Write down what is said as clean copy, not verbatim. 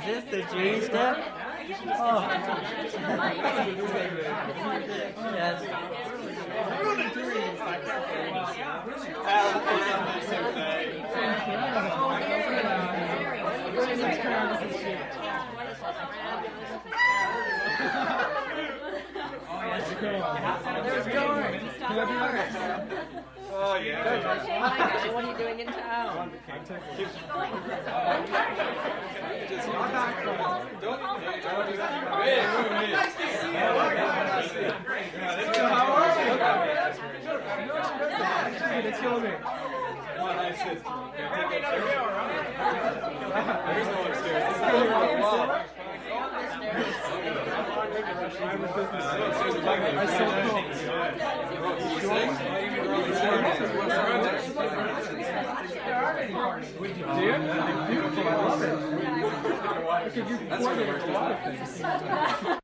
this the G step? Oh. Yes. There's George. Oh, yeah. What are you doing in town? Beautiful, I love it. Because you a lot of things.